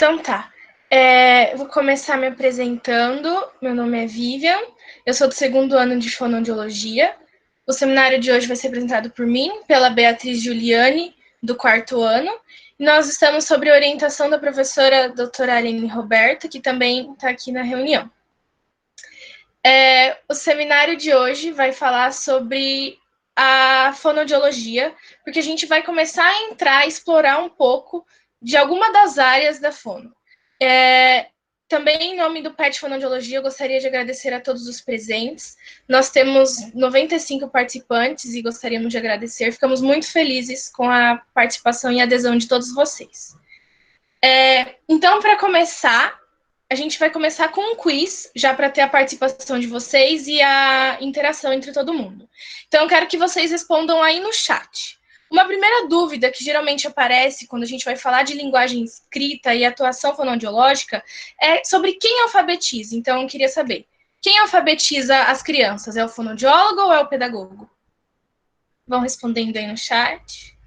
Então tá. Vou começar me apresentando. Meu nome é Vivian, eu sou do segundo ano de fonoaudiologia. O seminário de hoje vai ser apresentado por mim, pela Beatriz Giuliani, do quarto ano. E nós estamos sob a orientação da professora doutora Aline Roberta, que também está aqui na reunião. O seminário de hoje vai falar sobre a fonoaudiologia, porque a gente vai começar a entrar, explorar um pouco de alguma das áreas da fono. Também, em nome do PET Fonoaudiologia, eu gostaria de agradecer a todos os presentes. Nós temos 95 participantes e gostaríamos de agradecer. Ficamos muito felizes com a participação e adesão de todos vocês. Então, para começar, a gente vai começar com um quiz, já para ter a participação de vocês e a interação entre todo mundo. Então, eu quero que vocês respondam aí no chat. Uma primeira dúvida que geralmente aparece quando a gente vai falar de linguagem escrita e atuação fonoaudiológica é sobre quem alfabetiza. Então, eu queria saber, quem alfabetiza as crianças? É o fonoaudiólogo ou é o pedagogo? Vão respondendo aí no chat.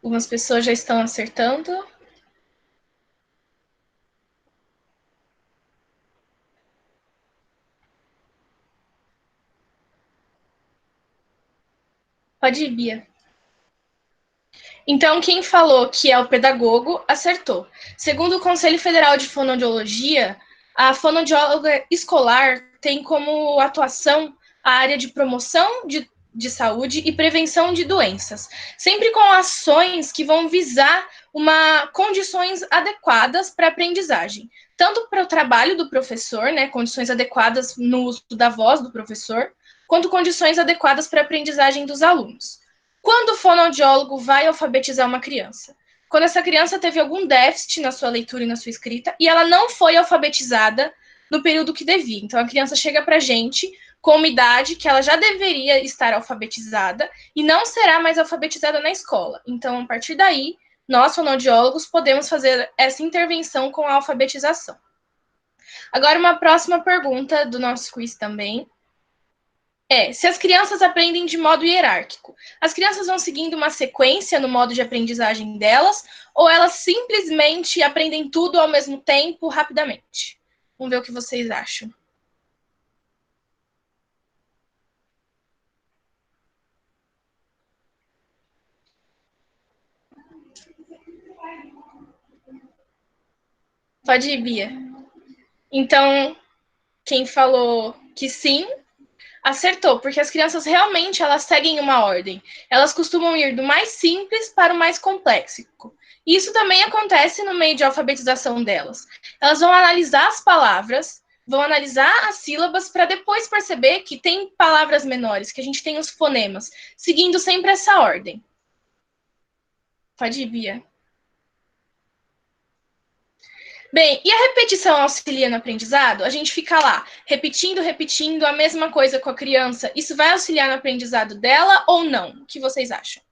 Algumas pessoas já estão acertando. Pode ir, Bia. Então, quem falou que é o pedagogo, acertou. Segundo o Conselho Federal de Fonoaudiologia, a fonoaudióloga escolar tem como atuação a área de promoção de saúde e prevenção de doenças, sempre com ações que vão visar condições adequadas para a aprendizagem, tanto para o trabalho do professor, né, condições adequadas no uso da voz do professor, quanto condições adequadas para a aprendizagem dos alunos. Quando o fonoaudiólogo vai alfabetizar uma criança? Quando essa criança teve algum déficit na sua leitura e na sua escrita e ela não foi alfabetizada no período que devia. Então, a criança chega para a gente com uma idade que ela já deveria estar alfabetizada e não será mais alfabetizada na escola. Então, a partir daí, nós, fonoaudiólogos, podemos fazer essa intervenção com a alfabetização. Agora, uma próxima pergunta do nosso quiz também. Se as crianças aprendem de modo hierárquico, as crianças vão seguindo uma sequência no modo de aprendizagem delas, ou elas simplesmente aprendem tudo ao mesmo tempo, rapidamente? Vamos ver o que vocês acham. Pode ir, Bia. Então, quem falou que sim, acertou, porque as crianças realmente elas seguem uma ordem. Elas costumam ir do mais simples para o mais complexo. Isso também acontece no meio de alfabetização delas. Elas vão analisar as palavras, vão analisar as sílabas para depois perceber que tem palavras menores, que a gente tem os fonemas, seguindo sempre essa ordem. Pode ir, Bia. Bem, e a repetição auxilia no aprendizado? A gente fica lá, repetindo a mesma coisa com a criança. Isso vai auxiliar no aprendizado dela ou não? O que vocês acham?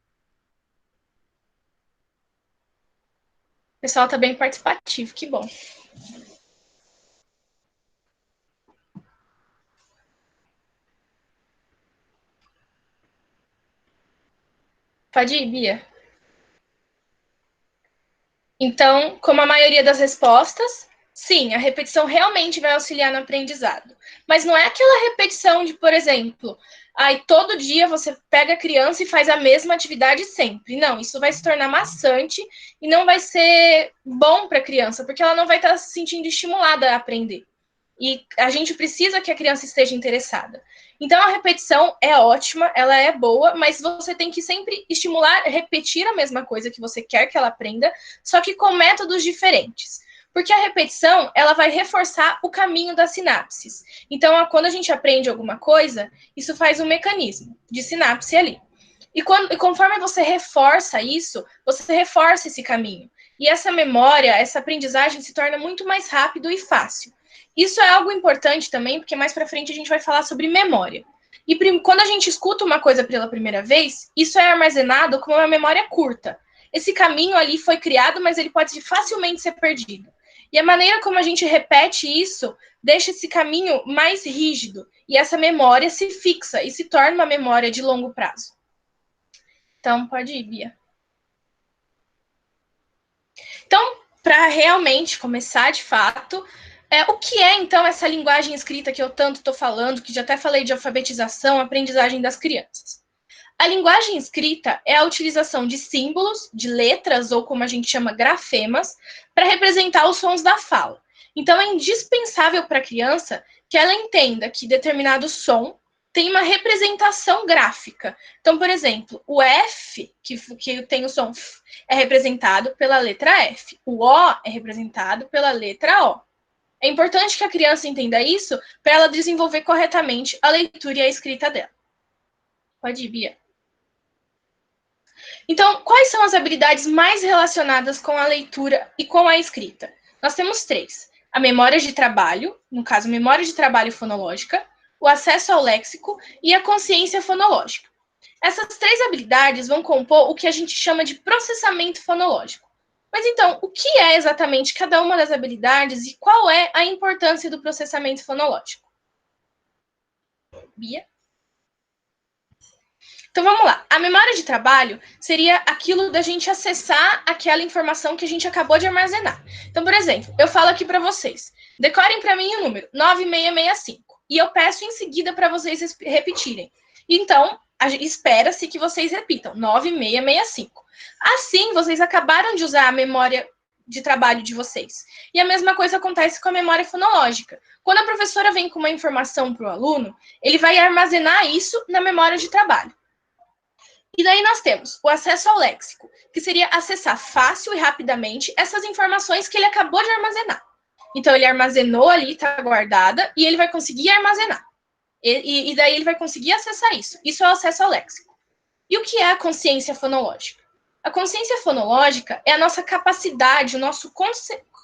O pessoal está bem participativo, que bom. Pode ir, Bia. Então, como a maioria das respostas, sim, a repetição realmente vai auxiliar no aprendizado. Mas não é aquela repetição de, por exemplo, todo dia você pega a criança e faz a mesma atividade sempre. Não, isso vai se tornar maçante e não vai ser bom para a criança, porque ela não vai estar se sentindo estimulada a aprender. E a gente precisa que a criança esteja interessada. Então, a repetição é ótima, ela é boa, mas você tem que sempre estimular, repetir a mesma coisa que você quer que ela aprenda, só que com métodos diferentes. Porque a repetição, ela vai reforçar o caminho das sinapses. Então, quando a gente aprende alguma coisa, isso faz um mecanismo de sinapse ali. E conforme você reforça isso, você reforça esse caminho. E essa memória, essa aprendizagem se torna muito mais rápido e fácil. Isso é algo importante também, porque mais para frente a gente vai falar sobre memória. E quando a gente escuta uma coisa pela primeira vez, isso é armazenado como uma memória curta. Esse caminho ali foi criado, mas ele pode facilmente ser perdido. E a maneira como a gente repete isso deixa esse caminho mais rígido. E essa memória se fixa e se torna uma memória de longo prazo. Então, pode ir, Bia. Então, para realmente começar de fato, o que é então essa linguagem escrita que eu tanto estou falando, que já até falei de alfabetização, aprendizagem das crianças? A linguagem escrita é a utilização de símbolos, de letras, ou como a gente chama, grafemas, para representar os sons da fala. Então, é indispensável para a criança que ela entenda que determinado som tem uma representação gráfica. Então, por exemplo, o F, que tem o som F, é representado pela letra F. O O é representado pela letra O. É importante que a criança entenda isso para ela desenvolver corretamente a leitura e a escrita dela. Pode ir, Bia. Então, quais são as habilidades mais relacionadas com a leitura e com a escrita? Nós temos três: a memória de trabalho, no caso, memória de trabalho fonológica, o acesso ao léxico e a consciência fonológica. Essas três habilidades vão compor o que a gente chama de processamento fonológico. Mas então, o que é exatamente cada uma das habilidades e qual é a importância do processamento fonológico? Bia? Então vamos lá. A memória de trabalho seria aquilo da gente acessar aquela informação que a gente acabou de armazenar. Então, por exemplo, eu falo aqui para vocês: decorem para mim o número 9665 e eu peço em seguida para vocês repetirem. Então, espera-se que vocês repitam 9665. Assim, vocês acabaram de usar a memória de trabalho de vocês. E a mesma coisa acontece com a memória fonológica. Quando a professora vem com uma informação para o aluno, ele vai armazenar isso na memória de trabalho. E daí nós temos o acesso ao léxico, que seria acessar fácil e rapidamente essas informações que ele acabou de armazenar. Então, ele armazenou ali, está guardada, e ele vai conseguir armazenar. E daí ele vai conseguir acessar isso. Isso é o acesso ao léxico. E o que é a consciência fonológica? A consciência fonológica é a nossa capacidade, o nosso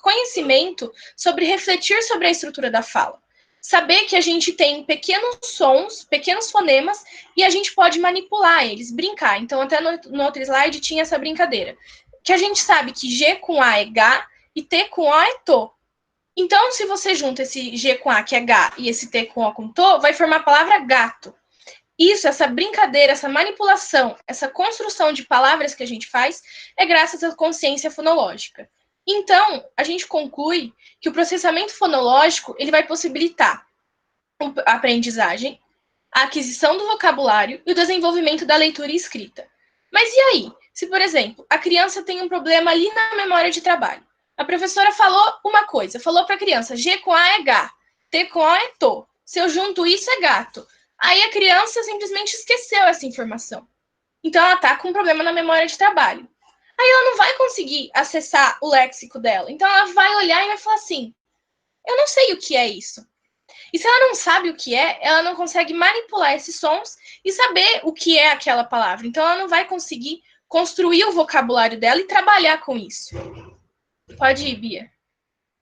conhecimento sobre refletir sobre a estrutura da fala. Saber que a gente tem pequenos sons, pequenos fonemas, e a gente pode manipular eles, brincar. Então, até no outro slide tinha essa brincadeira. Que a gente sabe que G com A é Gá e T com O é Tô. Então, se você junta esse G com A, que é Gá, e esse T com O com Tô, vai formar a palavra gato. Isso, essa brincadeira, essa manipulação, essa construção de palavras que a gente faz é graças à consciência fonológica. Então, a gente conclui que o processamento fonológico ele vai possibilitar a aprendizagem, a aquisição do vocabulário e o desenvolvimento da leitura e escrita. Mas e aí? Se, por exemplo, a criança tem um problema ali na memória de trabalho. A professora falou uma coisa, falou para a criança, G com A é Gá, T com O é Tô. Se eu junto isso, é gato. Aí a criança simplesmente esqueceu essa informação. Então ela está com um problema na memória de trabalho. Aí ela não vai conseguir acessar o léxico dela. Então ela vai olhar e vai falar assim: eu não sei o que é isso. E se ela não sabe o que é, ela não consegue manipular esses sons e saber o que é aquela palavra. Então ela não vai conseguir construir o vocabulário dela e trabalhar com isso. Pode ir, Bia.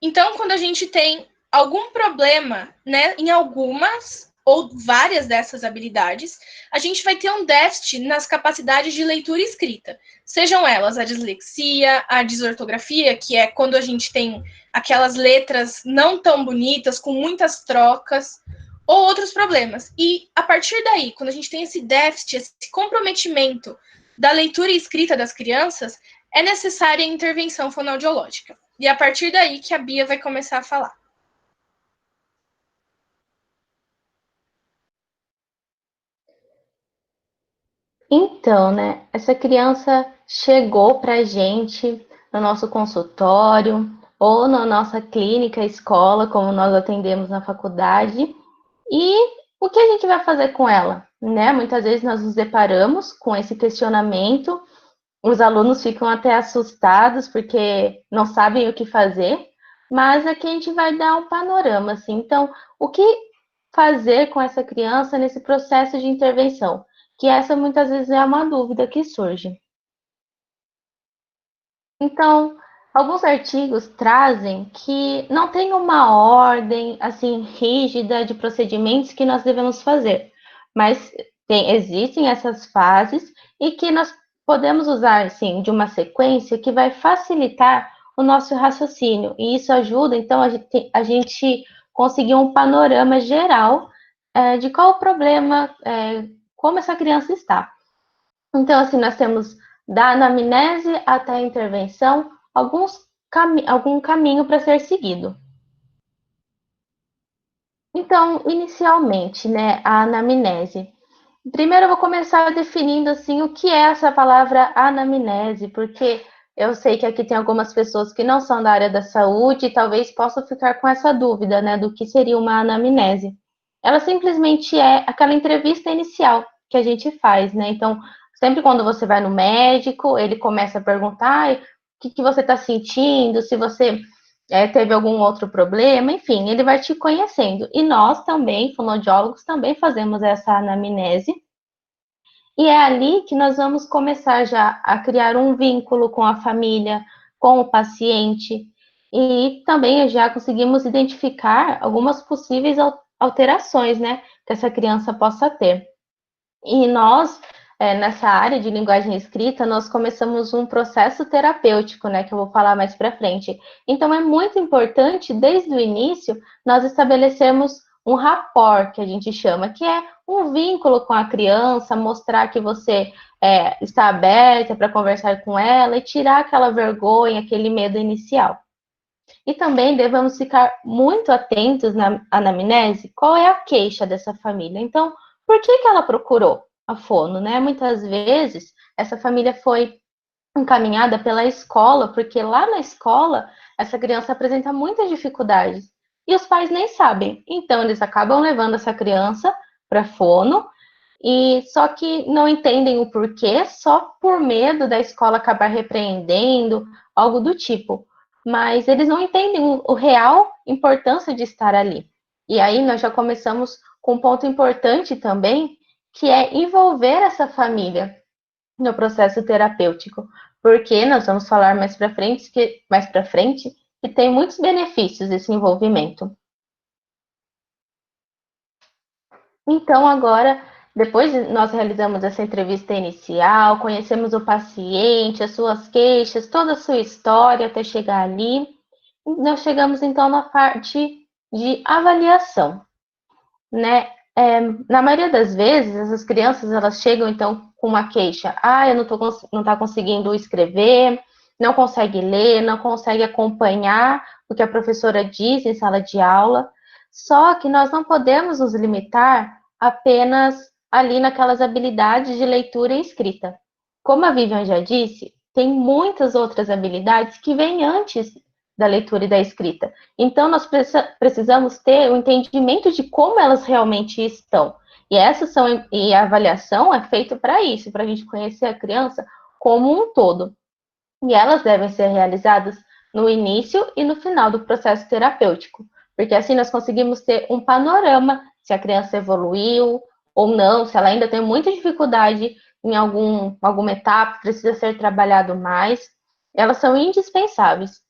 Então, quando a gente tem algum problema, né, em algumas ou várias dessas habilidades, a gente vai ter um déficit nas capacidades de leitura e escrita. Sejam elas a dislexia, a desortografia, que é quando a gente tem aquelas letras não tão bonitas, com muitas trocas, ou outros problemas. E a partir daí, quando a gente tem esse déficit, esse comprometimento da leitura e escrita das crianças, é necessária a intervenção fonoaudiológica. E é a partir daí que a Bia vai começar a falar. Então, né, essa criança chegou para a gente no nosso consultório ou na nossa clínica, escola, como nós atendemos na faculdade, e o que a gente vai fazer com ela, né? Muitas vezes nós nos deparamos com esse questionamento, os alunos ficam até assustados porque não sabem o que fazer, mas aqui a gente vai dar um panorama, assim. Então, o que fazer com essa criança nesse processo de intervenção? Que essa muitas vezes é uma dúvida que surge. Então, alguns artigos trazem que não tem uma ordem assim rígida de procedimentos que nós devemos fazer, mas existem essas fases e que nós podemos usar assim de uma sequência que vai facilitar o nosso raciocínio e isso ajuda então a gente conseguir um panorama geral de qual o problema, como essa criança está. Então, assim, nós temos da anamnese até a intervenção algum caminho para ser seguido. Então, inicialmente, né, a anamnese. Primeiro eu vou começar definindo assim o que é essa palavra anamnese, porque eu sei que aqui tem algumas pessoas que não são da área da saúde e talvez possam ficar com essa dúvida, né, do que seria uma anamnese. Ela simplesmente é aquela entrevista inicial que a gente faz, né? Então, sempre quando você vai no médico, ele começa a perguntar o que você está sentindo, se você teve algum outro problema, enfim, ele vai te conhecendo. E nós também, fonoaudiólogos, também fazemos essa anamnese. E é ali que nós vamos começar já a criar um vínculo com a família, com o paciente, e também já conseguimos identificar algumas possíveis alterações, né, que essa criança possa ter. E nós, nessa área de linguagem escrita, nós começamos um processo terapêutico, né, que eu vou falar mais para frente. Então, é muito importante, desde o início, nós estabelecermos um rapport, que a gente chama, que é um vínculo com a criança, mostrar que você está aberta para conversar com ela e tirar aquela vergonha, aquele medo inicial. E também devemos ficar muito atentos na anamnese, qual é a queixa dessa família. Então, por que ela procurou a fono, né? Muitas vezes essa família foi encaminhada pela escola, porque lá na escola essa criança apresenta muitas dificuldades e os pais nem sabem. Então, eles acabam levando essa criança para fono e só que não entendem o porquê, só por medo da escola acabar repreendendo, algo do tipo. Mas eles não entendem o real importância de estar ali. E aí nós já começamos com um ponto importante também, que é envolver essa família no processo terapêutico, porque nós vamos falar mais para frente que tem muitos benefícios esse envolvimento. Então, agora, depois de nós realizamos essa entrevista inicial, conhecemos o paciente, as suas queixas, toda a sua história até chegar ali, nós chegamos então na parte de avaliação, né? Na maioria das vezes, essas crianças elas chegam então com uma queixa: eu não tá conseguindo escrever, não consegue ler, não consegue acompanhar o que a professora diz em sala de aula. Só que nós não podemos nos limitar apenas ali naquelas habilidades de leitura e escrita. Como a Vivian já disse, tem muitas outras habilidades que vêm antes da leitura e da escrita. Então, nós precisamos ter o entendimento de como elas realmente estão. E a avaliação é feita para isso, para a gente conhecer a criança como um todo. E elas devem ser realizadas no início e no final do processo terapêutico, porque assim nós conseguimos ter um panorama se a criança evoluiu ou não, se ela ainda tem muita dificuldade em alguma etapa, precisa ser trabalhado mais. Elas são indispensáveis.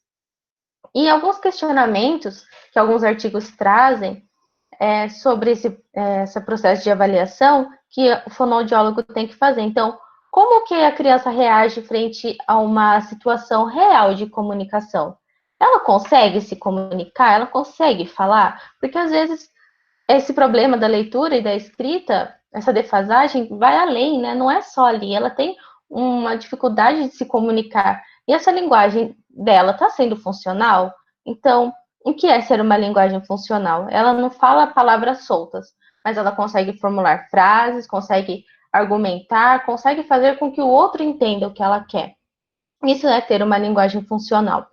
E alguns questionamentos que alguns artigos trazem sobre esse processo de avaliação que o fonoaudiólogo tem que fazer. Então, como que a criança reage frente a uma situação real de comunicação? Ela consegue se comunicar? Ela consegue falar? Porque às vezes esse problema da leitura e da escrita, essa defasagem, vai além, né? Não é só ali. Ela tem uma dificuldade de se comunicar. E essa linguagem dela está sendo funcional? Então, o que é ser uma linguagem funcional? Ela não fala palavras soltas, mas ela consegue formular frases, consegue argumentar, consegue fazer com que o outro entenda o que ela quer. Isso é ter uma linguagem funcional.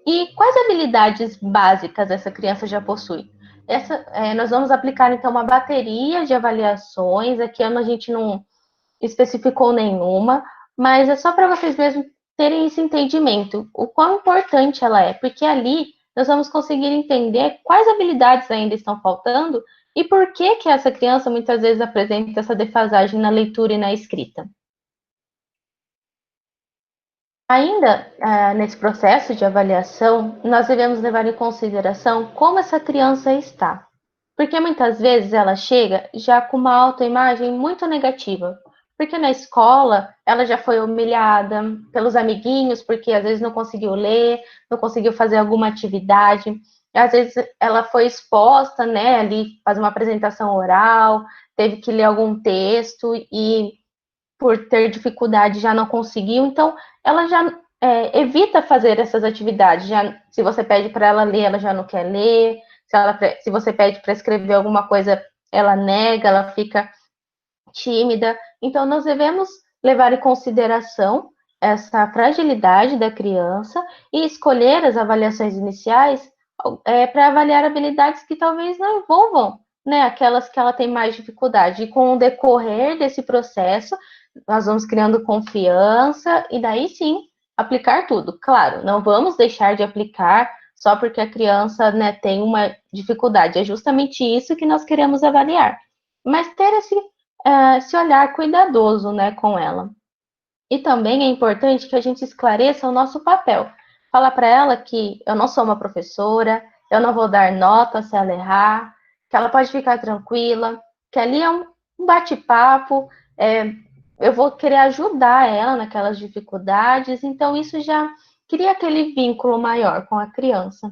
E quais habilidades básicas essa criança já possui? Nós vamos aplicar, então, uma bateria de avaliações. Aqui a gente não especificou nenhuma, mas é só para vocês mesmos terem esse entendimento, o quão importante ela é, porque ali nós vamos conseguir entender quais habilidades ainda estão faltando e por que que essa criança muitas vezes apresenta essa defasagem na leitura e na escrita. Ainda nesse processo de avaliação, nós devemos levar em consideração como essa criança está, porque muitas vezes ela chega já com uma autoimagem muito negativa, porque na escola ela já foi humilhada pelos amiguinhos, porque às vezes não conseguiu ler, não conseguiu fazer alguma atividade, às vezes ela foi exposta, né, ali fazer uma apresentação oral, teve que ler algum texto e por ter dificuldade já não conseguiu, então ela já evita fazer essas atividades. Já, se você pede para ela ler, ela já não quer ler. Se você pede para escrever alguma coisa, ela nega, ela fica tímida. Então, nós devemos levar em consideração essa fragilidade da criança e escolher as avaliações iniciais para avaliar habilidades que talvez não envolvam, né, aquelas que ela tem mais dificuldade. E com o decorrer desse processo, nós vamos criando confiança e daí sim aplicar tudo. Claro, não vamos deixar de aplicar só porque a criança, né, tem uma dificuldade. É justamente isso que nós queremos avaliar. Mas ter esse olhar cuidadoso, né, com ela. E também é importante que a gente esclareça o nosso papel. Fala para ela que eu não sou uma professora, eu não vou dar nota se ela errar, que ela pode ficar tranquila, que ali é um bate-papo, eu vou querer ajudar ela naquelas dificuldades, então isso já cria aquele vínculo maior com a criança.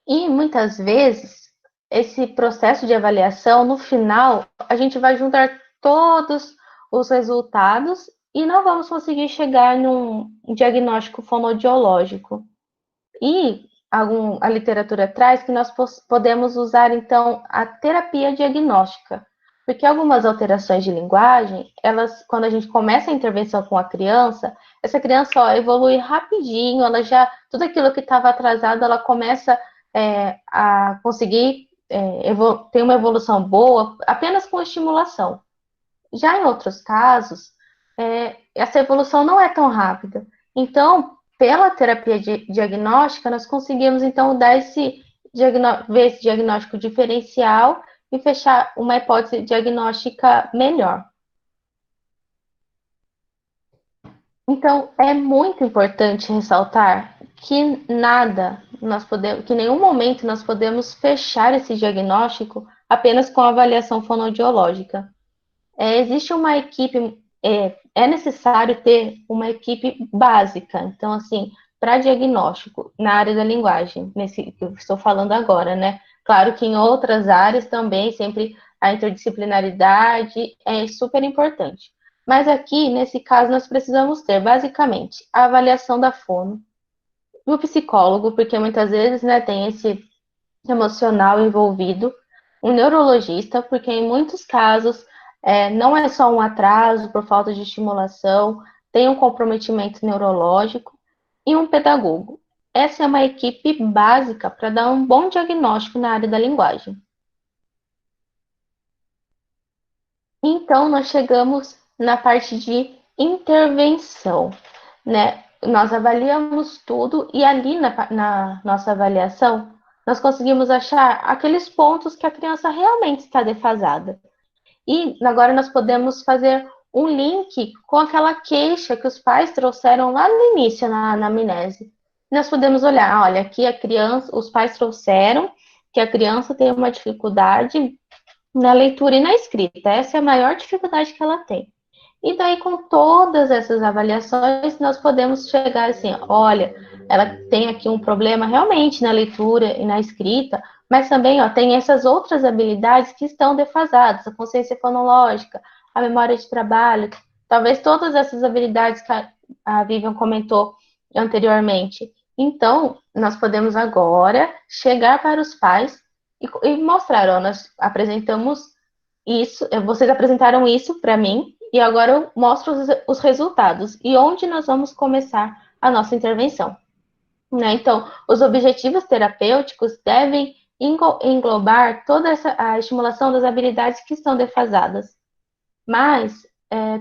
E muitas vezes, esse processo de avaliação, no final, a gente vai juntar todos os resultados e não vamos conseguir chegar num diagnóstico fonoaudiológico. E a literatura traz que nós podemos usar, então, a terapia diagnóstica. Porque algumas alterações de linguagem, quando a gente começa a intervenção com a criança, essa criança evolui rapidinho, tudo aquilo que estava atrasado, ela começa a conseguir ter uma evolução boa apenas com estimulação. Já em outros casos, essa evolução não é tão rápida. Então, pela terapia diagnóstica, nós conseguimos, então, ver esse diagnóstico diferencial e fechar uma hipótese diagnóstica melhor. Então, é muito importante ressaltar que que em nenhum momento nós podemos fechar esse diagnóstico apenas com a avaliação fonoaudiológica. Existe uma equipe, é necessário ter uma equipe básica, então, assim, para diagnóstico na área da linguagem, nesse que eu estou falando agora, né? Claro que em outras áreas também, sempre a interdisciplinaridade é super importante. Mas aqui, nesse caso, nós precisamos ter, basicamente, a avaliação da fono, do psicólogo, porque muitas vezes, né, tem esse emocional envolvido, um neurologista, porque em muitos casos não é só um atraso por falta de estimulação, tem um comprometimento neurológico, e um pedagogo. Essa é uma equipe básica para dar um bom diagnóstico na área da linguagem. Então, nós chegamos na parte de intervenção, né? Nós avaliamos tudo e ali na nossa avaliação, nós conseguimos achar aqueles pontos que a criança realmente está defasada. E agora nós podemos fazer um link com aquela queixa que os pais trouxeram lá no início, na amnese. Nós podemos olhar, olha, aqui os pais trouxeram que a criança tem uma dificuldade na leitura e na escrita. Essa é a maior dificuldade que ela tem. E daí, com todas essas avaliações, nós podemos chegar assim, olha, ela tem aqui um problema realmente na leitura e na escrita, mas também tem essas outras habilidades que estão defasadas, a consciência fonológica, a memória de trabalho, talvez todas essas habilidades que a Vivian comentou anteriormente. Então, nós podemos agora chegar para os pais e mostrar, ó, nós apresentamos isso, vocês apresentaram isso para mim, e agora eu mostro os resultados e onde nós vamos começar a nossa intervenção. Né? Então, os objetivos terapêuticos devem englobar toda a estimulação das habilidades que estão defasadas. Mas,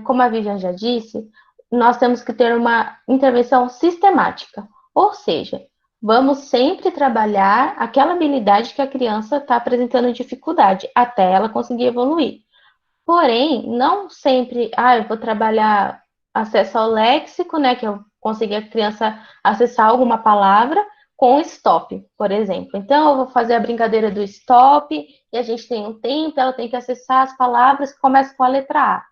como a Vivian já disse, nós temos que ter uma intervenção sistemática, ou seja, vamos sempre trabalhar aquela habilidade que a criança está apresentando dificuldade, até ela conseguir evoluir. Porém, não sempre, eu vou trabalhar acesso ao léxico, né, que eu conseguir a criança acessar alguma palavra com stop, por exemplo. Então, eu vou fazer a brincadeira do stop e a gente tem um tempo, ela tem que acessar as palavras que começam com a letra A.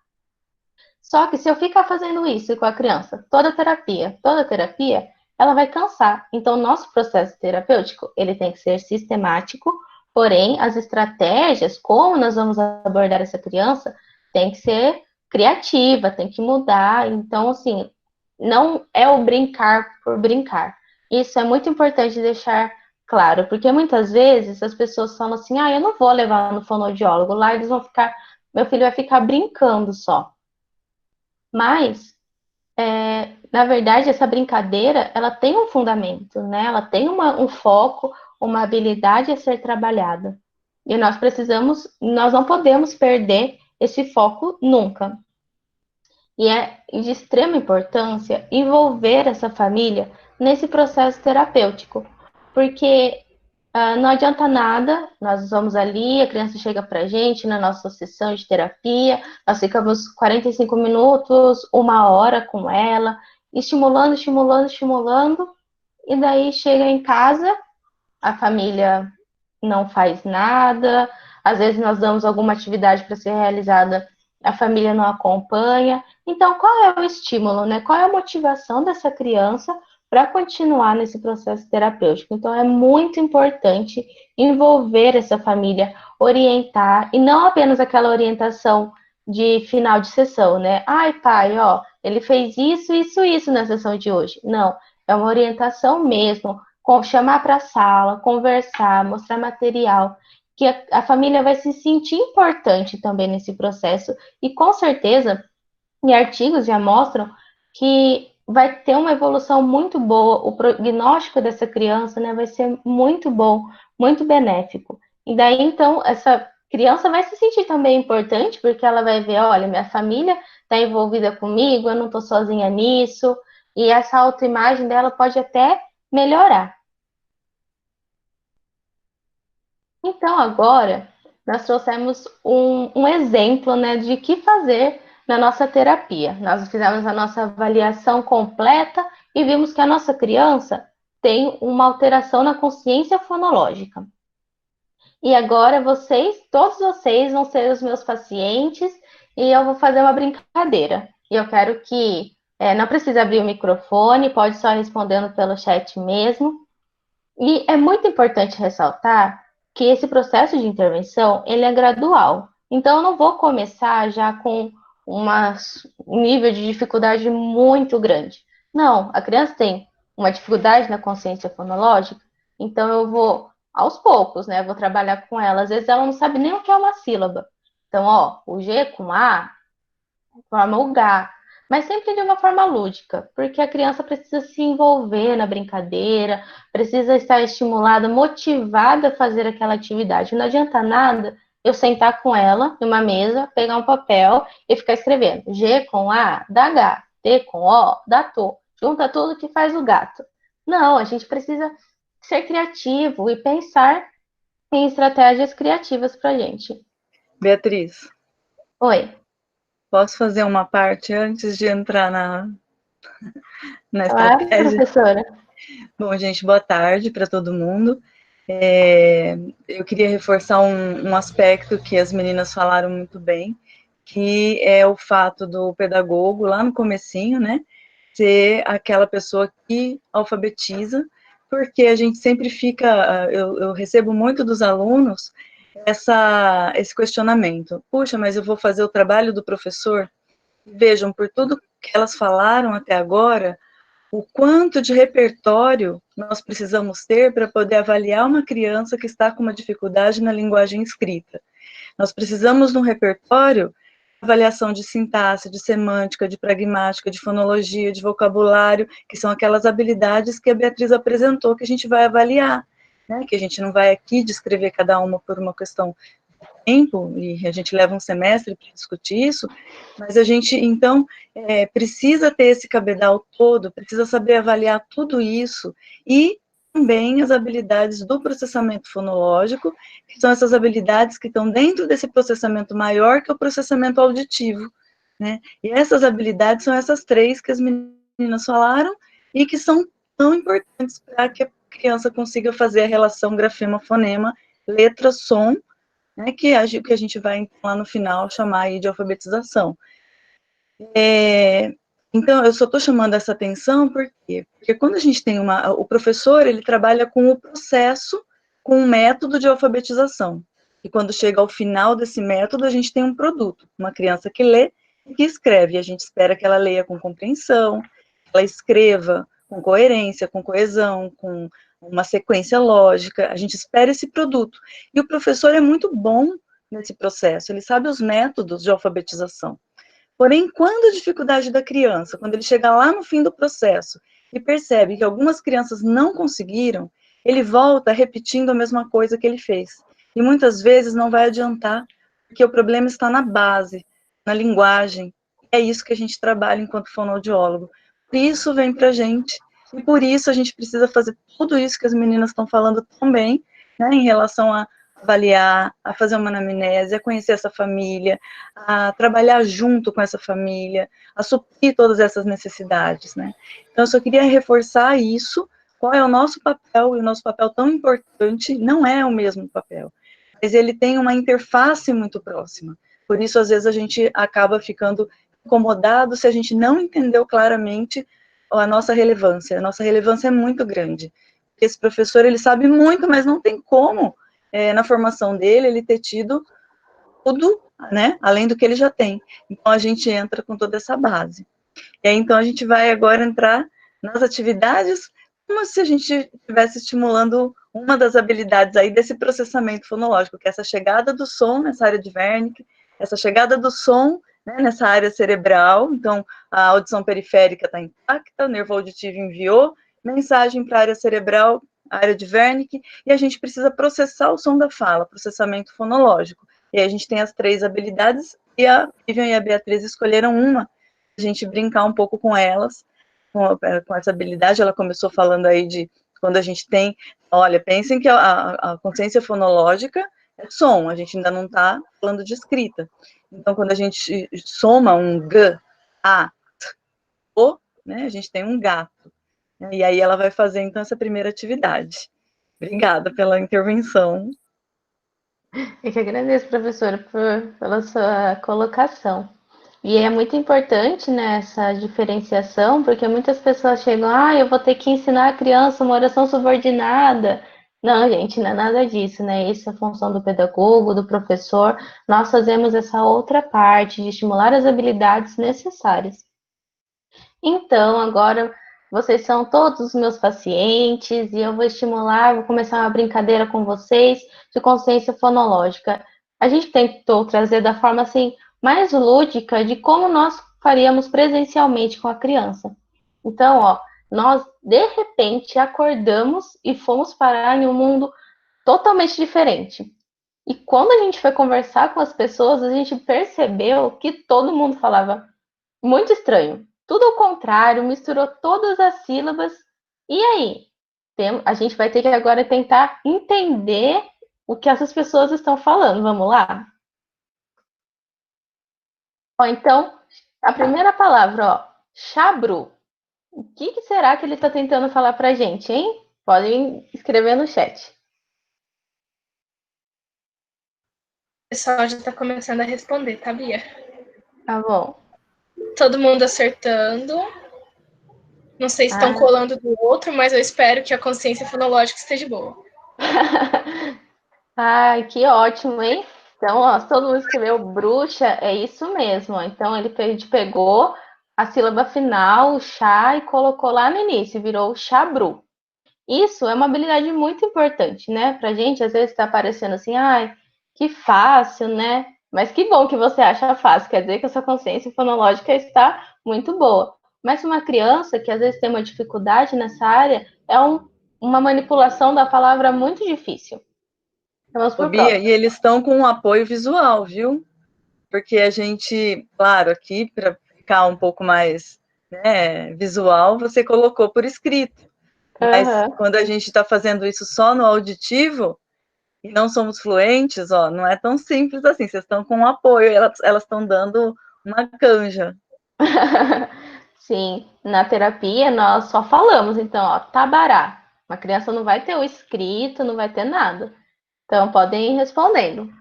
Só que se eu ficar fazendo isso com a criança, toda terapia, ela vai cansar. Então, o nosso processo terapêutico, ele tem que ser sistemático, porém, as estratégias, como nós vamos abordar essa criança, tem que ser criativa, tem que mudar. Então, assim, não é o brincar por brincar. Isso é muito importante deixar claro, porque muitas vezes as pessoas falam assim, eu não vou levar no fonoaudiólogo, lá eles vão ficar, meu filho vai ficar brincando só. Mas, na verdade, essa brincadeira, ela tem um fundamento, né? Ela tem um foco, uma habilidade a ser trabalhada. E nós não podemos perder esse foco nunca. E é de extrema importância envolver essa família nesse processo terapêutico, porque não adianta nada, nós vamos ali, a criança chega para a gente na nossa sessão de terapia, nós ficamos 45 minutos, 1 hora com ela, estimulando, estimulando, estimulando, e daí chega em casa, a família não faz nada, às vezes nós damos alguma atividade para ser realizada, a família não acompanha. Então, qual é o estímulo, né? Qual é a motivação dessa criança para continuar nesse processo terapêutico? Então, é muito importante envolver essa família, orientar, e não apenas aquela orientação de final de sessão, né? Ai, pai, ó, ele fez isso, isso, isso na sessão de hoje. Não, é uma orientação mesmo, chamar para a sala, conversar, mostrar material, que a família vai se sentir importante também nesse processo, e com certeza, e artigos já mostram que vai ter uma evolução muito boa, o prognóstico dessa criança, né, vai ser muito bom, muito benéfico. E daí, então, essa criança vai se sentir também importante, porque ela vai ver, olha, minha família está envolvida comigo, eu não estou sozinha nisso, e essa autoimagem dela pode até melhorar. Então, agora, nós trouxemos um exemplo, né, de que fazer na nossa terapia. Nós fizemos a nossa avaliação completa e vimos que a nossa criança tem uma alteração na consciência fonológica. E agora todos vocês vão ser os meus pacientes e eu vou fazer uma brincadeira. E eu quero que não precisa abrir o microfone, pode só respondendo pelo chat mesmo. E é muito importante ressaltar que esse processo de intervenção, ele é gradual. Então, eu não vou começar já com um nível de dificuldade muito grande. Não, a criança tem uma dificuldade na consciência fonológica, então eu vou aos poucos, né? Eu vou trabalhar com ela. Às vezes ela não sabe nem o que é uma sílaba. Então, ó, o G com A forma o Gá, mas sempre de uma forma lúdica, porque a criança precisa se envolver na brincadeira, precisa estar estimulada, motivada a fazer aquela atividade. Não adianta nada eu sentar com ela em uma mesa, pegar um papel e ficar escrevendo G com A, dá Gá, T com O, dá Tô. Junta tudo que faz o gato. Não, a gente precisa ser criativo e pensar em estratégias criativas para a gente. Beatriz. Oi. Posso fazer uma parte antes de entrar na Claro, estratégia? professora. Bom, gente, boa tarde para todo mundo. Eu queria reforçar um aspecto que as meninas falaram muito bem, que é o fato do pedagogo, lá no comecinho, né, ser aquela pessoa que alfabetiza, porque a gente sempre fica, eu recebo muito dos alunos esse questionamento, puxa, mas eu vou fazer o trabalho do professor? Vejam, por tudo que elas falaram até agora, o quanto de repertório nós precisamos ter para poder avaliar uma criança que está com uma dificuldade na linguagem escrita. Nós precisamos de um repertório, avaliação de sintaxe, de semântica, de pragmática, de fonologia, de vocabulário, que são aquelas habilidades que a Beatriz apresentou que a gente vai avaliar, né? Que a gente não vai aqui descrever cada uma por uma questão tempo, e a gente leva um semestre para discutir isso, mas a gente, então, precisa ter esse cabedal todo, precisa saber avaliar tudo isso, e também as habilidades do processamento fonológico, que são essas habilidades que estão dentro desse processamento maior, que é o processamento auditivo, né? E essas habilidades são essas 3 que as meninas falaram, e que são tão importantes para que a criança consiga fazer a relação grafema-fonema, letra-som, né, que a gente vai lá no final chamar aí de alfabetização. Então, eu só estou chamando essa atenção porque quando a gente tem o professor, ele trabalha com o processo, com o método de alfabetização. E quando chega ao final desse método, a gente tem um produto, uma criança que lê e que escreve. E a gente espera que ela leia com compreensão, ela escreva com coerência, com coesão, com uma sequência lógica, a gente espera esse produto. E o professor é muito bom nesse processo, ele sabe os métodos de alfabetização. Porém, quando a dificuldade da criança, quando ele chega lá no fim do processo e percebe que algumas crianças não conseguiram, ele volta repetindo a mesma coisa que ele fez. E muitas vezes não vai adiantar, porque o problema está na base, na linguagem. É isso que a gente trabalha enquanto fonoaudiólogo. Por isso vem para a gente, e por isso a gente precisa fazer tudo isso que as meninas estão falando também, né, em relação a avaliar, a fazer uma anamnese, a conhecer essa família, a trabalhar junto com essa família, a suprir todas essas necessidades, né? Então, eu só queria reforçar isso, qual é o nosso papel, e o nosso papel tão importante não é o mesmo papel, mas ele tem uma interface muito próxima. Por isso, às vezes, a gente acaba ficando incomodado se a gente não entendeu claramente a nossa relevância. A nossa relevância é muito grande. Esse professor, ele sabe muito, mas não tem como, na formação dele, ele ter tido tudo, né, além do que ele já tem. Então, a gente entra com toda essa base. E aí, então, a gente vai agora entrar nas atividades como se a gente estivesse estimulando uma das habilidades aí desse processamento fonológico, que é essa chegada do som nessa área de Wernicke, essa chegada do som, né, nessa área cerebral. Então, a audição periférica está intacta, o nervo auditivo enviou mensagem para a área cerebral, a área de Wernicke, e a gente precisa processar o som da fala, processamento fonológico. E aí a gente tem as 3 habilidades, e a Vivian e a Beatriz escolheram uma, a gente brincar um pouco com elas, com essa habilidade. Ela começou falando aí de quando a gente tem, olha, pensem que a consciência fonológica é som, a gente ainda não está falando de escrita. Então, quando a gente soma um G, A, T, O, né, a gente tem um gato. E aí ela vai fazer, então, essa primeira atividade. Obrigada pela intervenção. Eu que agradeço, professora, pela sua colocação. E é muito importante, né, essa diferenciação, porque muitas pessoas chegam, eu vou ter que ensinar a criança uma oração subordinada. Não, gente, não é nada disso, né? Isso é função do pedagogo, do professor. Nós fazemos essa outra parte de estimular as habilidades necessárias. Então, agora vocês são todos os meus pacientes e eu vou estimular, vou começar uma brincadeira com vocês de consciência fonológica. A gente tentou trazer da forma assim mais lúdica de como nós faríamos presencialmente com a criança. Então, ó, nós de repente acordamos e fomos parar em um mundo totalmente diferente. E quando a gente foi conversar com as pessoas, a gente percebeu que todo mundo falava muito estranho. Tudo ao contrário, misturou todas as sílabas. E aí? A gente vai ter que agora tentar entender o que essas pessoas estão falando. Vamos lá? Ó, então, a primeira palavra, ó, chabru. O que será que ele está tentando falar para a gente, hein? Podem escrever no chat. O pessoal já está começando a responder, tá, Bia? Tá bom. Todo mundo acertando. Não sei se estão colando do outro, mas eu espero que a consciência fonológica esteja boa. Ai, que ótimo, hein? Então, ó, se todo mundo escreveu bruxa, é isso mesmo. Ó. Então, a gente pegou a sílaba final, o chá, e colocou lá no início, virou chabru. Isso é uma habilidade muito importante, né? Pra gente, às vezes, tá parecendo assim, ai, que fácil, né? Mas que bom que você acha fácil, quer dizer que a sua consciência fonológica está muito boa. Mas uma criança que às vezes tem uma dificuldade nessa área, é uma manipulação da palavra muito difícil. Vamos Ô, pro Bia, próximo. e eles estão com um apoio visual, viu? Porque a gente, claro, aqui, para ficar um pouco mais, né, visual, você colocou por escrito. Mas quando a gente está fazendo isso só no auditivo, e não somos fluentes, ó, não é tão simples assim. Vocês estão com um apoio, elas estão dando uma canja. Sim, na terapia nós só falamos, então, ó, tabará. A criança não vai ter o escrito, não vai ter nada. Então, podem ir respondendo.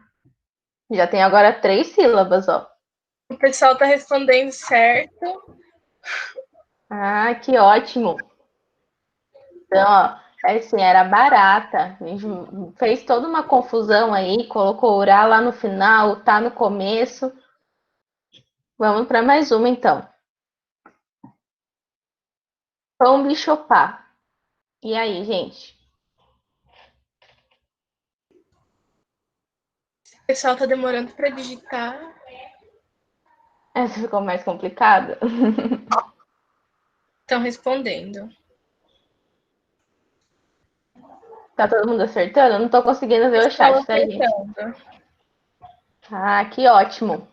Já tem agora 3 sílabas, ó. O pessoal está respondendo certo. Ah, que ótimo. Então, ó, é assim, era barata. A gente fez toda uma confusão aí, colocou urá lá no final, tá no começo. Vamos para mais uma, então. Tom Bichopá. E aí, gente? O pessoal tá demorando para digitar. Essa ficou mais complicada? Estão respondendo. Tá todo mundo acertando? Eu não tô conseguindo ver o Estão chat, tá, gente? acertando. Ah, que ótimo.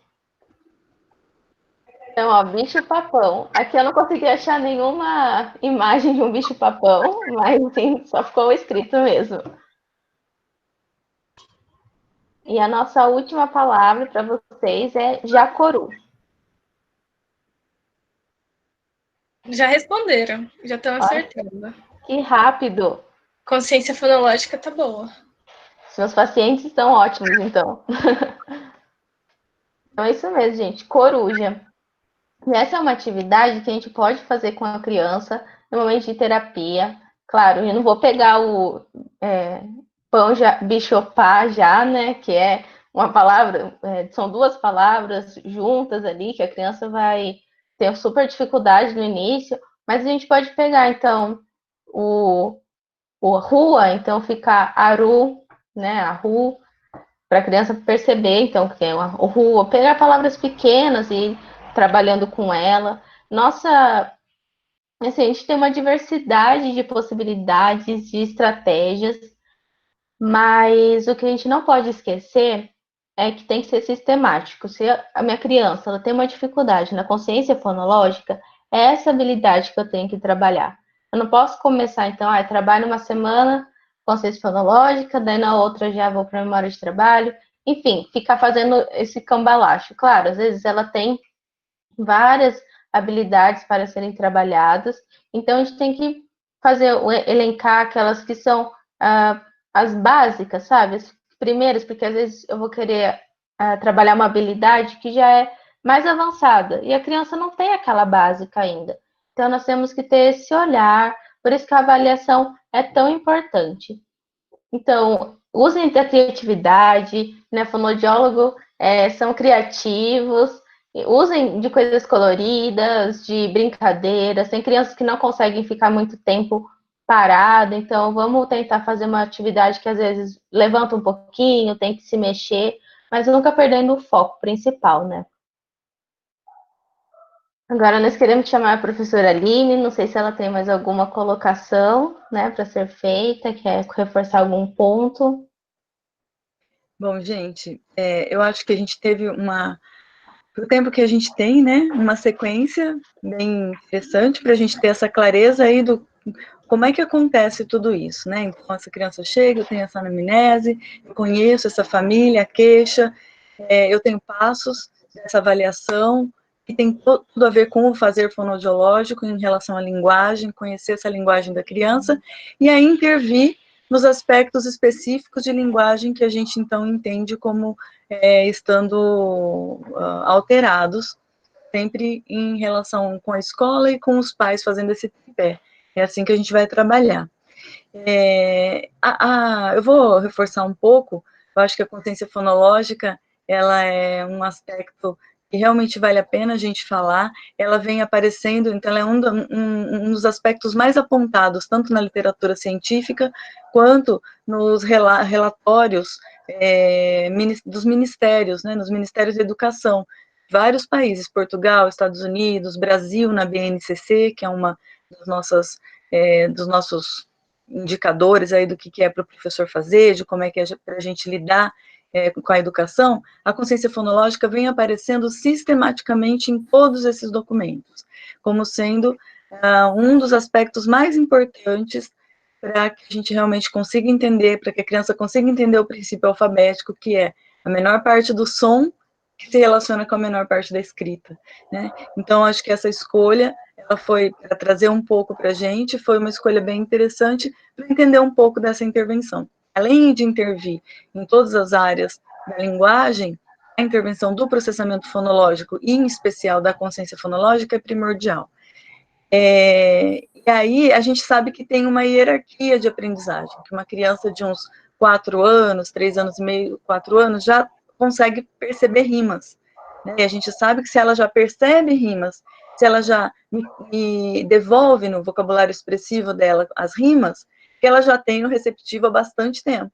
Então, ó, bicho-papão. Aqui eu não consegui achar nenhuma imagem de um bicho-papão, mas sim, só ficou escrito mesmo. E a nossa última palavra para vocês é jacoru. Já responderam, já estão Olha, acertando. que rápido. Consciência fonológica tá boa. Meus pacientes estão ótimos, então. Então é isso mesmo, gente. Coruja. E essa é uma atividade que a gente pode fazer com a criança no momento de terapia. Claro, eu não vou pegar o pão já, bichopá já, né? Que é uma palavra, são duas palavras juntas ali, que a criança vai ter super dificuldade no início, mas a gente pode pegar, então, o, o rua, então fica aru, né? A ru, para a criança perceber, então, que tem o rua, pegar palavras pequenas e ir trabalhando com ela. Nossa, assim, a gente tem uma diversidade de possibilidades, de estratégias, mas o que a gente não pode esquecer é que tem que ser sistemático. Se a minha criança ela tem uma dificuldade na consciência fonológica, é essa habilidade que eu tenho que trabalhar. Eu não posso começar, então, trabalho uma semana consciência fonológica, daí na outra já vou para a memória de trabalho. Enfim, ficar fazendo esse cambalacho. Claro, às vezes ela tem várias habilidades para serem trabalhadas, então a gente tem que fazer, elencar aquelas que são as básicas, sabe? As primeiras, porque às vezes eu vou querer trabalhar uma habilidade que já é mais avançada, e a criança não tem aquela básica ainda. Então nós temos que ter esse olhar, por isso que a avaliação é tão importante. Então, usem da criatividade, né? Fonoaudiólogo são criativos, usem de coisas coloridas, de brincadeiras. Tem crianças que não conseguem ficar muito tempo parado, então vamos tentar fazer uma atividade que às vezes levanta um pouquinho, tem que se mexer, mas nunca perdendo o foco principal, né? Agora nós queremos chamar a professora Aline, não sei se ela tem mais alguma colocação, né, para ser feita, quer reforçar algum ponto. Bom, gente, eu acho que a gente teve pro tempo que a gente tem, né, uma sequência bem interessante para a gente ter essa clareza aí do como é que acontece tudo isso, né? Então, essa criança chega, eu tenho essa anamnese, eu conheço essa família, a queixa, eu tenho passos dessa avaliação, que tem tudo a ver com o fazer fonoaudiológico em relação à linguagem, conhecer essa linguagem da criança, e aí intervir nos aspectos específicos de linguagem que a gente, então, entende como estando alterados, sempre em relação com a escola e com os pais fazendo esse tripé. É assim que a gente vai trabalhar. Eu vou reforçar um pouco, eu acho que a consciência fonológica, ela é um aspecto que realmente vale a pena a gente falar, ela vem aparecendo, então ela é um dos aspectos mais apontados, tanto na literatura científica, quanto nos relatórios dos ministérios, né, nos ministérios de educação, vários países, Portugal, Estados Unidos, Brasil, na BNCC, que é uma dos nossos indicadores aí do que é para o professor fazer, de como é que é para a gente lidar com a educação, a consciência fonológica vem aparecendo sistematicamente em todos esses documentos, como sendo um dos aspectos mais importantes para que a gente realmente consiga entender, para que a criança consiga entender o princípio alfabético, que é a menor parte do som que se relaciona com a menor parte da escrita, né? Então, acho que essa escolha, ela foi para trazer um pouco para a gente, foi uma escolha bem interessante para entender um pouco dessa intervenção. Além de intervir em todas as áreas da linguagem, a intervenção do processamento fonológico, e em especial da consciência fonológica, é primordial. E aí a gente sabe que tem uma hierarquia de aprendizagem, que uma criança de uns 4 anos, 3 anos e meio, 4 anos, já consegue perceber rimas. Né? E a gente sabe que se ela já percebe rimas, se ela já me devolve no vocabulário expressivo dela as rimas, que ela já tem no receptivo há bastante tempo.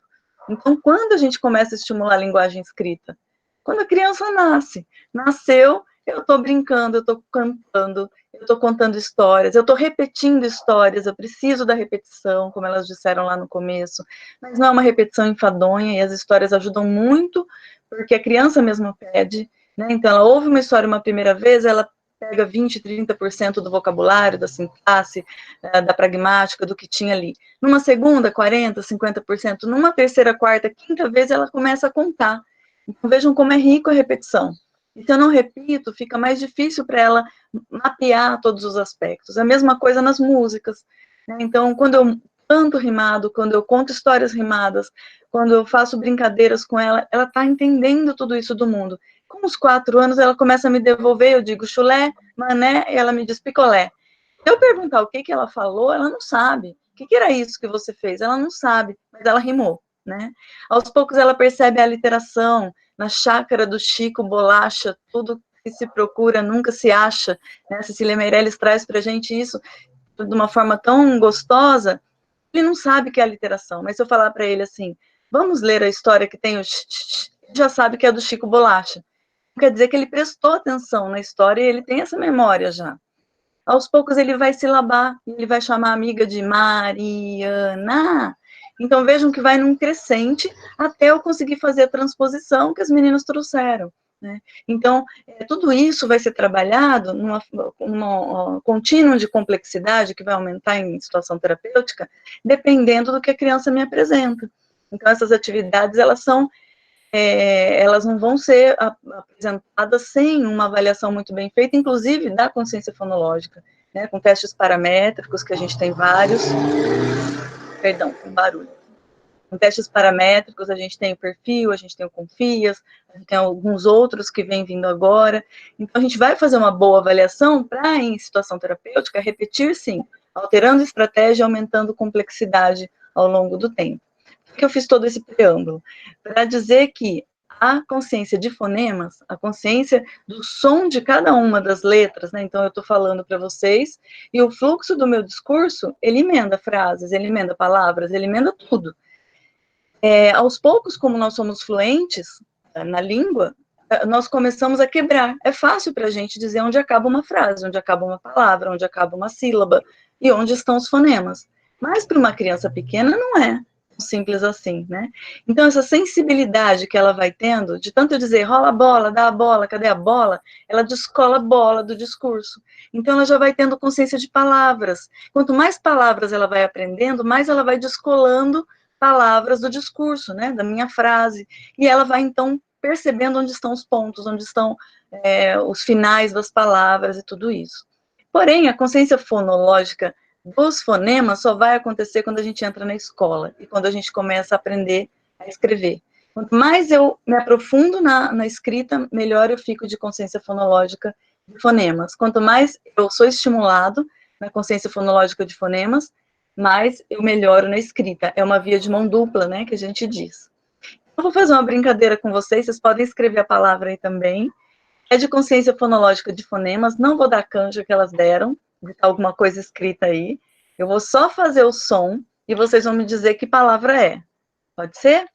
Então, quando a gente começa a estimular a linguagem escrita? Quando a criança nasce. Nasceu, eu estou brincando, eu estou cantando, eu estou contando histórias, eu estou repetindo histórias, eu preciso da repetição, como elas disseram lá no começo, mas não é uma repetição enfadonha, e as histórias ajudam muito, porque a criança mesmo pede, né? Então, ela ouve uma história uma primeira vez, ela pega 20, 30% do vocabulário, da sintaxe, da pragmática, do que tinha ali. Numa segunda, 40, 50%. Numa terceira, quarta, quinta vez, ela começa a contar. Então, vejam como é rico a repetição. E se eu não repito, fica mais difícil para ela mapear todos os aspectos. A mesma coisa nas músicas, né? Então, quando eu canto rimado, quando eu conto histórias rimadas, quando eu faço brincadeiras com ela, ela está entendendo tudo isso do mundo. Com os 4 anos, ela começa a me devolver, eu digo chulé, mané, e ela me diz picolé. Se eu perguntar o que ela falou, ela não sabe. O que era isso que você fez? Ela não sabe, mas ela rimou, né? Aos poucos ela percebe a literação, na chácara do Chico Bolacha, tudo que se procura nunca se acha, né? Cecília Meirelles traz pra gente isso de uma forma tão gostosa. Ele não sabe o que é a literação, mas se eu falar para ele assim, vamos ler a história que tem o ele já sabe que é do Chico Bolacha. Quer dizer que ele prestou atenção na história e ele tem essa memória já. Aos poucos ele vai silabar, ele vai chamar a amiga de Mariana. Então vejam que vai num crescente até eu conseguir fazer a transposição que as meninas trouxeram, né? Então, tudo isso vai ser trabalhado numa contínuo de complexidade que vai aumentar em situação terapêutica, dependendo do que a criança me apresenta. Então, essas atividades, elas não vão ser apresentadas sem uma avaliação muito bem feita, inclusive da consciência fonológica, né, com testes paramétricos, que a gente tem vários, perdão, com barulho. Com testes paramétricos, a gente tem o perfil, a gente tem o Confias, a gente tem alguns outros que vêm vindo agora. Então, a gente vai fazer uma boa avaliação para, em situação terapêutica, repetir, sim, alterando estratégia, aumentando complexidade ao longo do tempo. Por que eu fiz todo esse preâmbulo? Para dizer que a consciência de fonemas, a consciência do som de cada uma das letras, né? Então, eu estou falando para vocês, e o fluxo do meu discurso, ele emenda frases, ele emenda palavras, ele emenda tudo. Aos poucos, como nós somos fluentes na língua, nós começamos a quebrar. É fácil para a gente dizer onde acaba uma frase, onde acaba uma palavra, onde acaba uma sílaba, e onde estão os fonemas. Mas para uma criança pequena não é simples assim, né? Então, essa sensibilidade que ela vai tendo, de tanto eu dizer, rola a bola, dá a bola, cadê a bola? Ela descola a bola do discurso. Então, ela já vai tendo consciência de palavras. Quanto mais palavras ela vai aprendendo, mais ela vai descolando palavras do discurso, né, da minha frase, e ela vai, então, percebendo onde estão os pontos, onde estão os finais das palavras e tudo isso. Porém, a consciência fonológica dos fonemas só vai acontecer quando a gente entra na escola, e quando a gente começa a aprender a escrever. Quanto mais eu me aprofundo na escrita, melhor eu fico de consciência fonológica de fonemas. Quanto mais eu sou estimulado na consciência fonológica de fonemas, mais eu melhoro na escrita. É uma via de mão dupla, né, que a gente diz. Eu vou fazer uma brincadeira com vocês podem escrever a palavra aí também. É de consciência fonológica de fonemas, não vou dar canja que elas deram, de alguma coisa escrita aí. Eu vou só fazer o som e vocês vão me dizer que palavra é. Pode ser?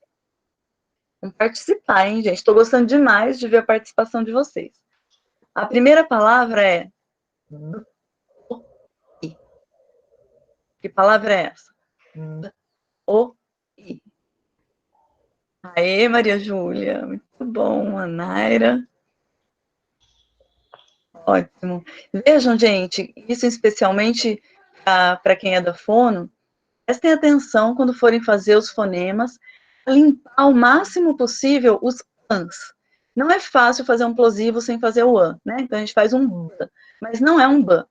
Vamos participar, hein, gente? Estou gostando demais de ver a participação de vocês. A primeira palavra é... Que palavra é essa? O-I. Aê, Maria Júlia. Muito bom, a Naira. Ótimo. Vejam, gente, isso especialmente para quem é da fono, prestem atenção quando forem fazer os fonemas, limpar o máximo possível os ans. Não é fácil fazer um plosivo sem fazer o an, né? Então a gente faz um b, mas não é um b.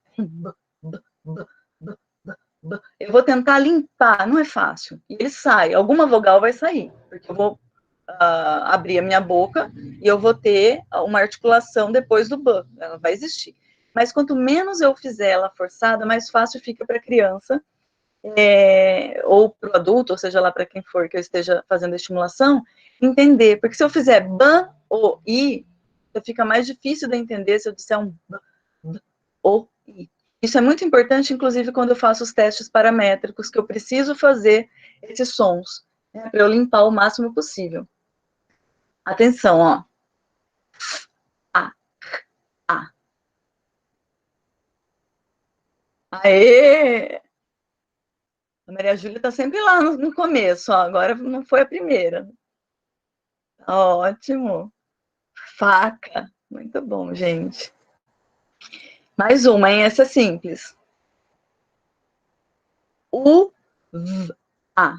Eu vou tentar limpar, não é fácil. E ele sai, alguma vogal vai sair, porque eu vou abrir a minha boca e eu vou ter uma articulação depois do b, ela vai existir. Mas quanto menos eu fizer ela forçada, mais fácil fica para a criança, ou para o adulto, ou seja lá para quem for que eu esteja fazendo a estimulação, entender. Porque se eu fizer ban ou i, fica mais difícil de entender se eu disser um b, O, I. Isso é muito importante, inclusive, quando eu faço os testes paramétricos, que eu preciso fazer esses sons, né, para eu limpar o máximo possível. Atenção, ó. A, A. Aê! A Maria Júlia está sempre lá no começo, ó. Agora não foi a primeira. Ótimo. Faca. Muito bom, gente. Mais uma, hein? Essa é simples. U, V, A.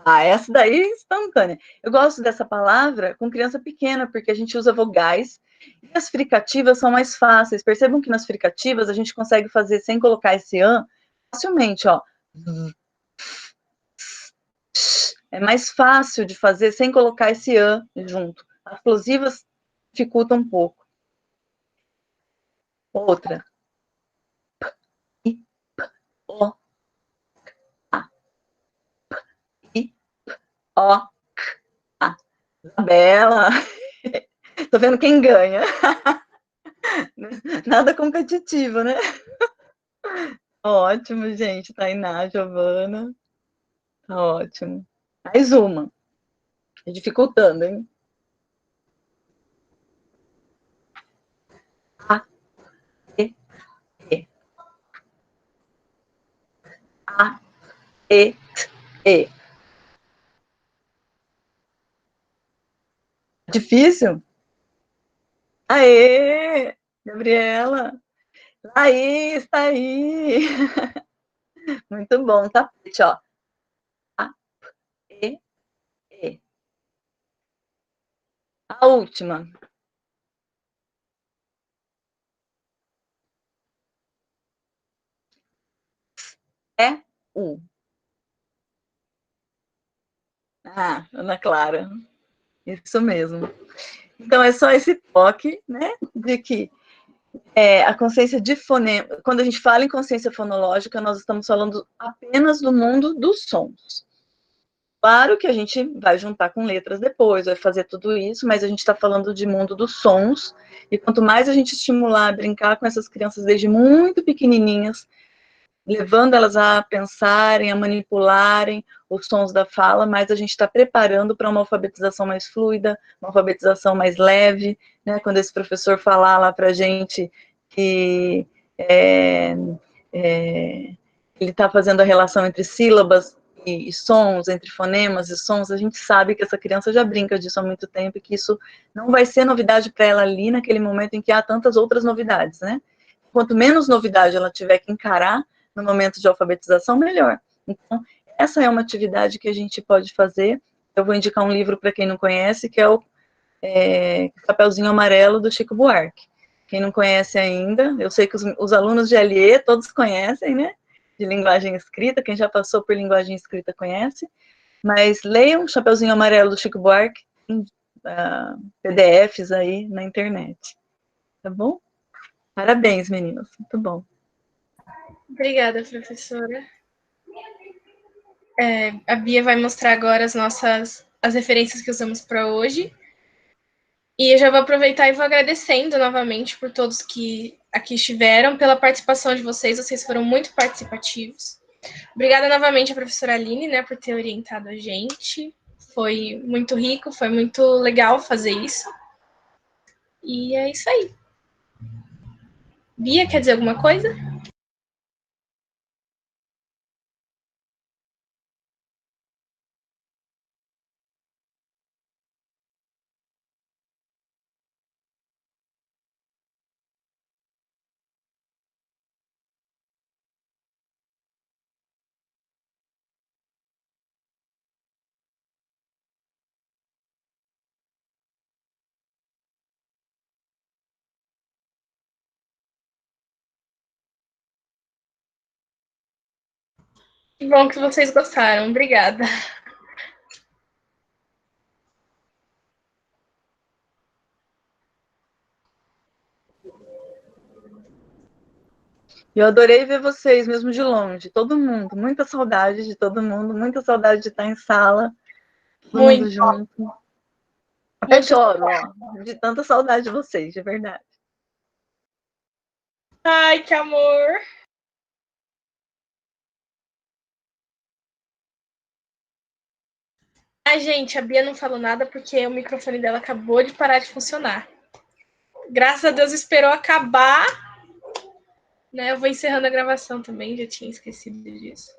Ah, essa daí é instantânea. Eu gosto dessa palavra com criança pequena, porque a gente usa vogais e as fricativas são mais fáceis. Percebam que nas fricativas a gente consegue fazer sem colocar esse an facilmente, ó. É mais fácil de fazer sem colocar esse an junto. As explosivas dificultam um pouco. Outra. I, P, O, A. I, P, O, A. Bela. Tô vendo quem ganha. Nada competitivo, né? Ótimo, gente. Tainá, Giovana. Tá ótimo. Mais uma. Dificultando, hein? A, E, E. A, E, E. Difícil? Aê! Gabriela! Laís, tá aí! Muito bom, tapete, ó. A, E, E. A última. É, U. Ah, Ana Clara. Isso mesmo. Então, é só esse toque, né, de que a consciência de fonema, quando a gente fala em consciência fonológica, nós estamos falando apenas do mundo dos sons. Claro que a gente vai juntar com letras depois, vai fazer tudo isso, mas a gente está falando de mundo dos sons, e quanto mais a gente estimular a brincar com essas crianças desde muito pequenininhas, levando elas a pensarem, a manipularem os sons da fala, mas a gente está preparando para uma alfabetização mais fluida, uma alfabetização mais leve, né? Quando esse professor falar lá para a gente que ele está fazendo a relação entre sílabas e sons, entre fonemas e sons, a gente sabe que essa criança já brinca disso há muito tempo e que isso não vai ser novidade para ela ali naquele momento em que há tantas outras novidades, né? Quanto menos novidade ela tiver que encarar no momento de alfabetização, melhor. Então, essa é uma atividade que a gente pode fazer. Eu vou indicar um livro para quem não conhece, que é o Chapeuzinho Amarelo, do Chico Buarque. Quem não conhece ainda, eu sei que os alunos de LE todos conhecem, né? De linguagem escrita, quem já passou por linguagem escrita conhece. Mas leiam Chapeuzinho Amarelo, do Chico Buarque, em PDFs aí na internet. Tá bom? Parabéns, meninos. Muito bom. Obrigada, professora. A Bia vai mostrar agora as referências que usamos para hoje. E eu já vou aproveitar e vou agradecendo novamente por todos que aqui estiveram, pela participação de vocês. Vocês foram muito participativos. Obrigada novamente à professora Aline, né, por ter orientado a gente. Foi muito rico, foi muito legal fazer isso. E é isso aí. Bia, quer dizer alguma coisa? Que bom que vocês gostaram. Obrigada. Eu adorei ver vocês, mesmo de longe, todo mundo, muita saudade de todo mundo, muita saudade de estar em sala, todo mundo junto. Até Muito. choro, ó, de tanta saudade de vocês, de verdade. Ai, que amor. Ai, gente, a Bia não falou nada porque o microfone dela acabou de parar de funcionar. Graças a Deus esperou acabar, né? Eu vou encerrando a gravação também, já tinha esquecido disso.